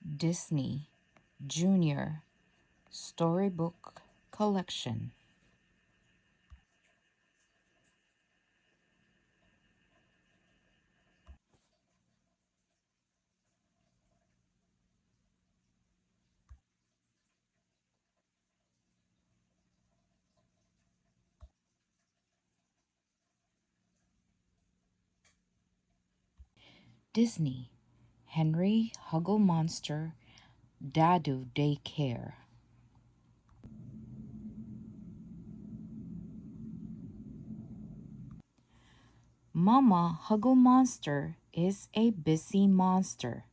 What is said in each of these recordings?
Disney Junior Storybook Collection. Disney Henry Hugglemonster Daddo Daycare. Mama Hugglemonster is a busy monster.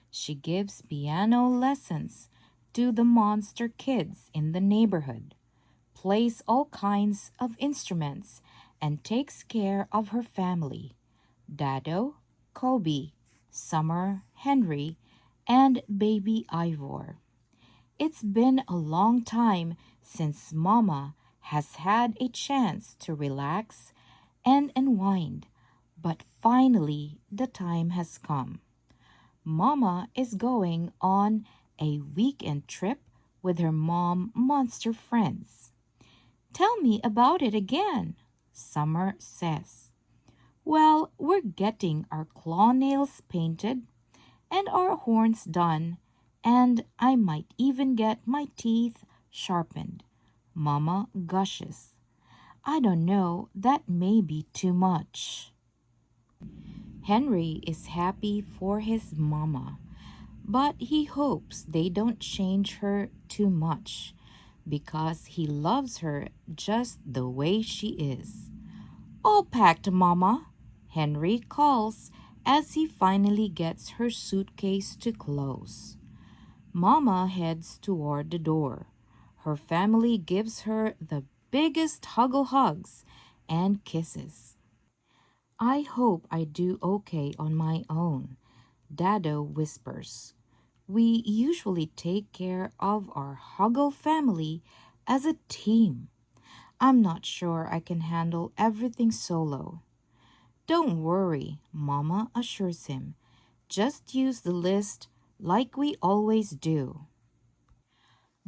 She gives piano lessons to the monster kids in the neighborhood, plays all kinds of instruments, and takes care of her family Daddo, Kobe, Summer, Henry, and baby Ivor. It's been a long time since Mama has had a chance to relax and unwind, but finally the time has come. Mama is going on a weekend trip with her mom monster friends. Tell me about it again, Summer says. Well, we're getting our claw nails painted and our horns done, and I might even get my teeth sharpened. Mama gushes. I don't know, that may be too much. Henry is happy for his mama, but he hopes they don't change her too much because he loves her just the way she is. All packed, Mama, Henry calls as he finally gets her suitcase to close. Mama heads toward the door. Her family gives her the biggest hugs and kisses. I hope I do okay on my own, Daddo whispers. We usually take care of our Huggle family as a team. I'm not sure I can handle everything solo. Don't worry, Mama assures him. Just use the list like we always do.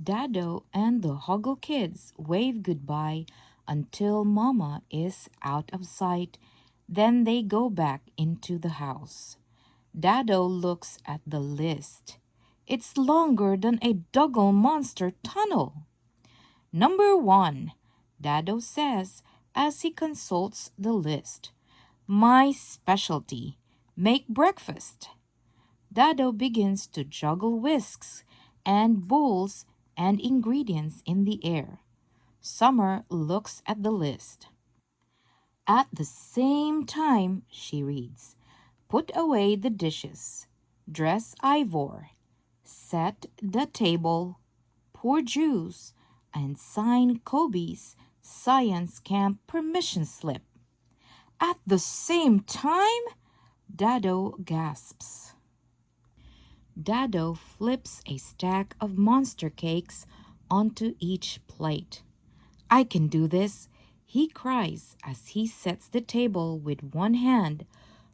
Daddo and the Huggle kids wave goodbye until Mama is out of sight. Then they go back into the house. Daddo looks at the list. It's longer than a Hugglemonster tunnel. Number 1, Daddo says as he consults the list. My specialty, make breakfast. Daddo begins to juggle whisks and bowls and ingredients in the air. Summer looks at the list. At the same time, she reads, put away the dishes, dress Ivor, set the table, pour juice, and sign Kobe's science camp permission slip. At the same time? Daddo gasps. Daddo flips a stack of monster cakes onto each plate. I can do this, he cries as he sets the table with one hand,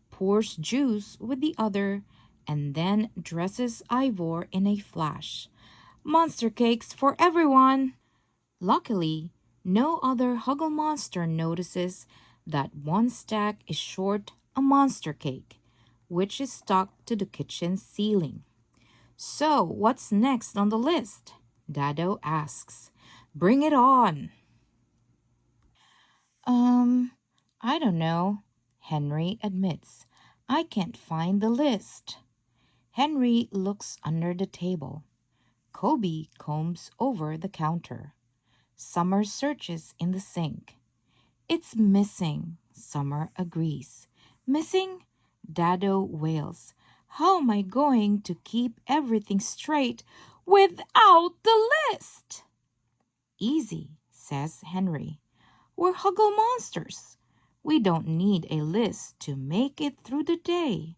pours juice with the other, and then dresses Ivor in a flash. Monster cakes for everyone! Luckily, no other Huggle monster notices that one stack is short a monster cake, which is stuck to the kitchen ceiling. So, what's next on the list? Daddo asks. Bring it on! Um, I don't know, Henry admits. I can't find the list. Henry looks under the table. Kobe combs over the counter. Summer searches in the sink. It's missing, Summer agrees. Missing? Daddo wails. How am I going to keep everything straight without the list? Easy, says Henry. We're Huggle monsters. We don't need a list to make it through the day.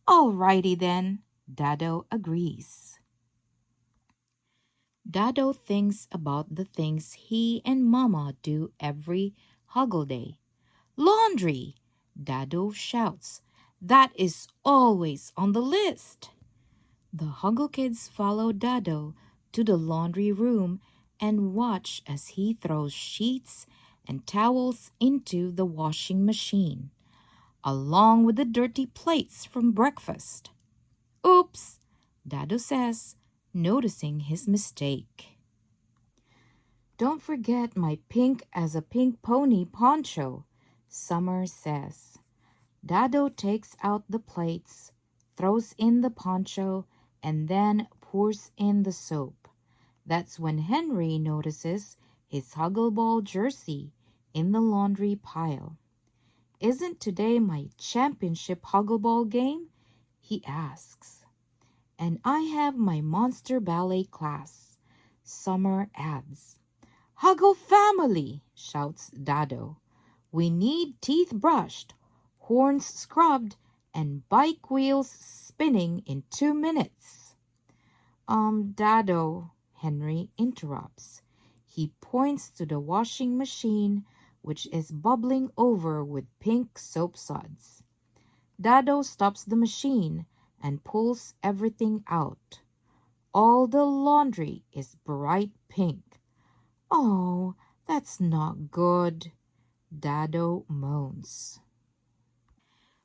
All righty then, Daddo agrees. Daddo thinks about the things he and Mama do every Huggle Day. Laundry, Daddo shouts. That is always on the list. The Huggle kids follow Daddo to the laundry room and watch as he throws sheets and towels into the washing machine, along with the dirty plates from breakfast. Oops, Daddo says, noticing his mistake. Don't forget my pink as a pink pony poncho, Summer says. Daddo takes out the plates, throws in the poncho, and then pours in the soap. That's when Henry notices his Huggleball jersey in the laundry pile. Isn't today my championship Huggleball game? He asks. And I have my monster ballet class, Summer adds. Huggle family, shouts Daddo. We need teeth brushed, horns scrubbed, and bike wheels spinning in 2 minutes. Daddo, Henry interrupts. He points to the washing machine, which is bubbling over with pink soap suds. Daddo stops the machine and pulls everything out. All the laundry is bright pink. Oh, that's not good, Daddo moans.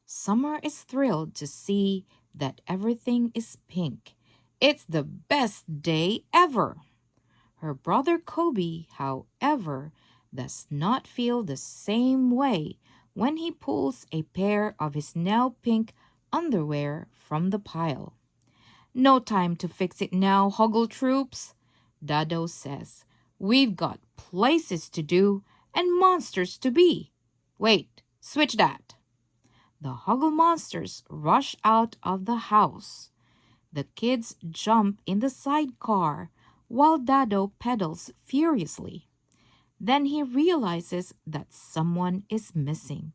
Summer is thrilled to see that everything is pink. It's the best day ever. Her brother Kobe, however, does not feel the same way when he pulls a pair of his now pink underwear from the pile. No time to fix it now, Huggle troops, Daddo says. We've got places to do and monsters to be. Wait, switch that. The Hugglemonsters rush out of the house. The kids jump in the sidecar while Daddo pedals furiously. Then he realizes that someone is missing.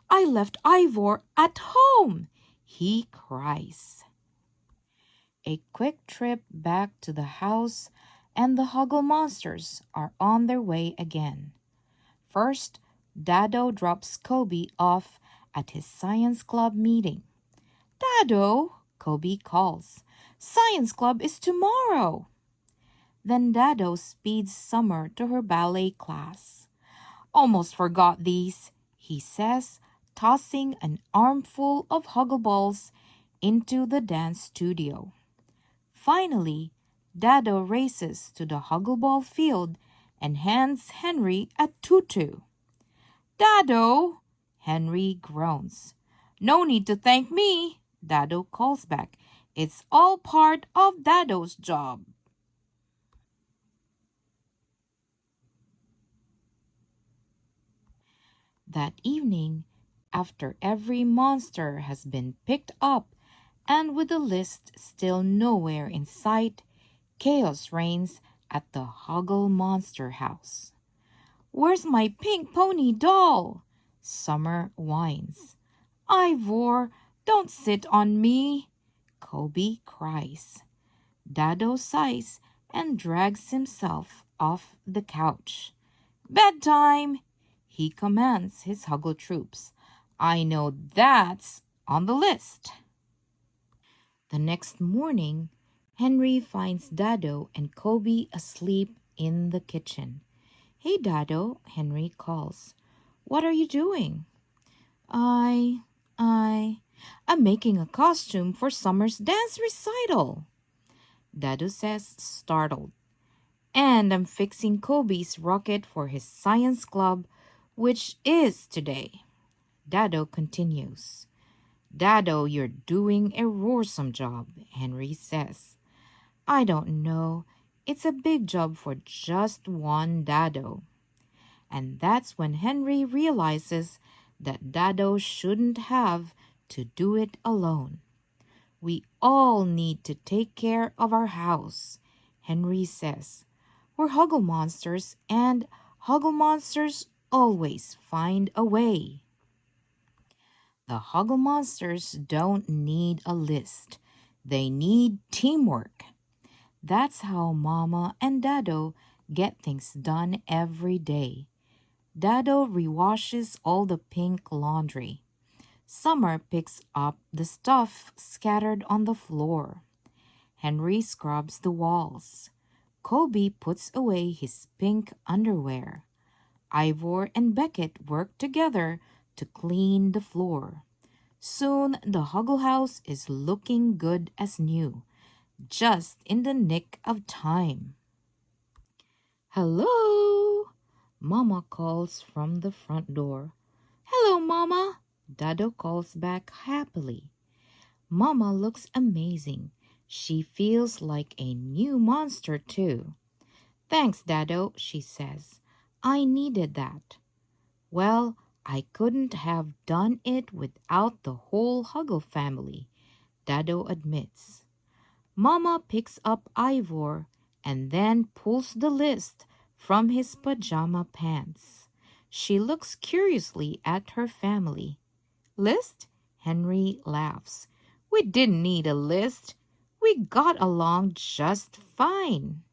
I left Ivor at home, he cries. A quick trip back to the house and the Hugglemonsters are on their way again. First, Daddo drops Kobe off at his science club meeting. Daddo, Kobe calls. Science club is tomorrow. Then Daddo speeds Summer to her ballet class. Almost forgot these, he says, tossing an armful of Huggleballs into the dance studio. Finally, Daddo races to the Huggleball field and hands Henry a tutu. Daddo, Henry groans. No need to thank me, Daddo calls back. It's all part of Daddo's job. That evening, after every monster has been picked up and with the list still nowhere in sight, chaos reigns at the Hugglemonster house. Where's my pink pony doll? Summer whines. Ivor, don't sit on me, Kobe cries. Daddo sighs and drags himself off the couch. Bedtime, he commands his Huggle troops. I know that's on the list. The next morning, Henry finds Daddo and Kobe asleep in the kitchen. Hey, Daddo, Henry calls. What are you doing? I, I'm making a costume for Summer's dance recital, Daddo says, startled. And I'm fixing Kobe's rocket for his science club, which is today. Daddo continues. Daddo, you're doing a roarsome job, Henry says. I don't know. It's a big job for just one Daddo. And that's when Henry realizes that Daddo shouldn't have to do it alone. We all need to take care of our house, Henry says. We're Huggle monsters, and Huggle monsters always find a way. The Huggle monsters don't need a list. They need teamwork. That's how Mama and Daddo get things done every day. Daddo rewashes all the pink laundry. Summer picks up the stuff scattered on the floor. Henry scrubs the walls. Kobe puts away his pink underwear. Ivor and Beckett work together to clean the floor. Soon the Huggle house is looking good as new, just in the nick of time. Hello! Mama calls from the front door. Hello, Mama! Daddo calls back happily. Mama looks amazing. She feels like a new monster, too. Thanks, Daddo, she says. I needed that. Well, I couldn't have done it without the whole Huggle family, Daddo admits. Mama picks up Ivor and then pulls the list from his pajama pants. She looks curiously at her family. List? Henry laughs. We didn't need a list. We got along just fine.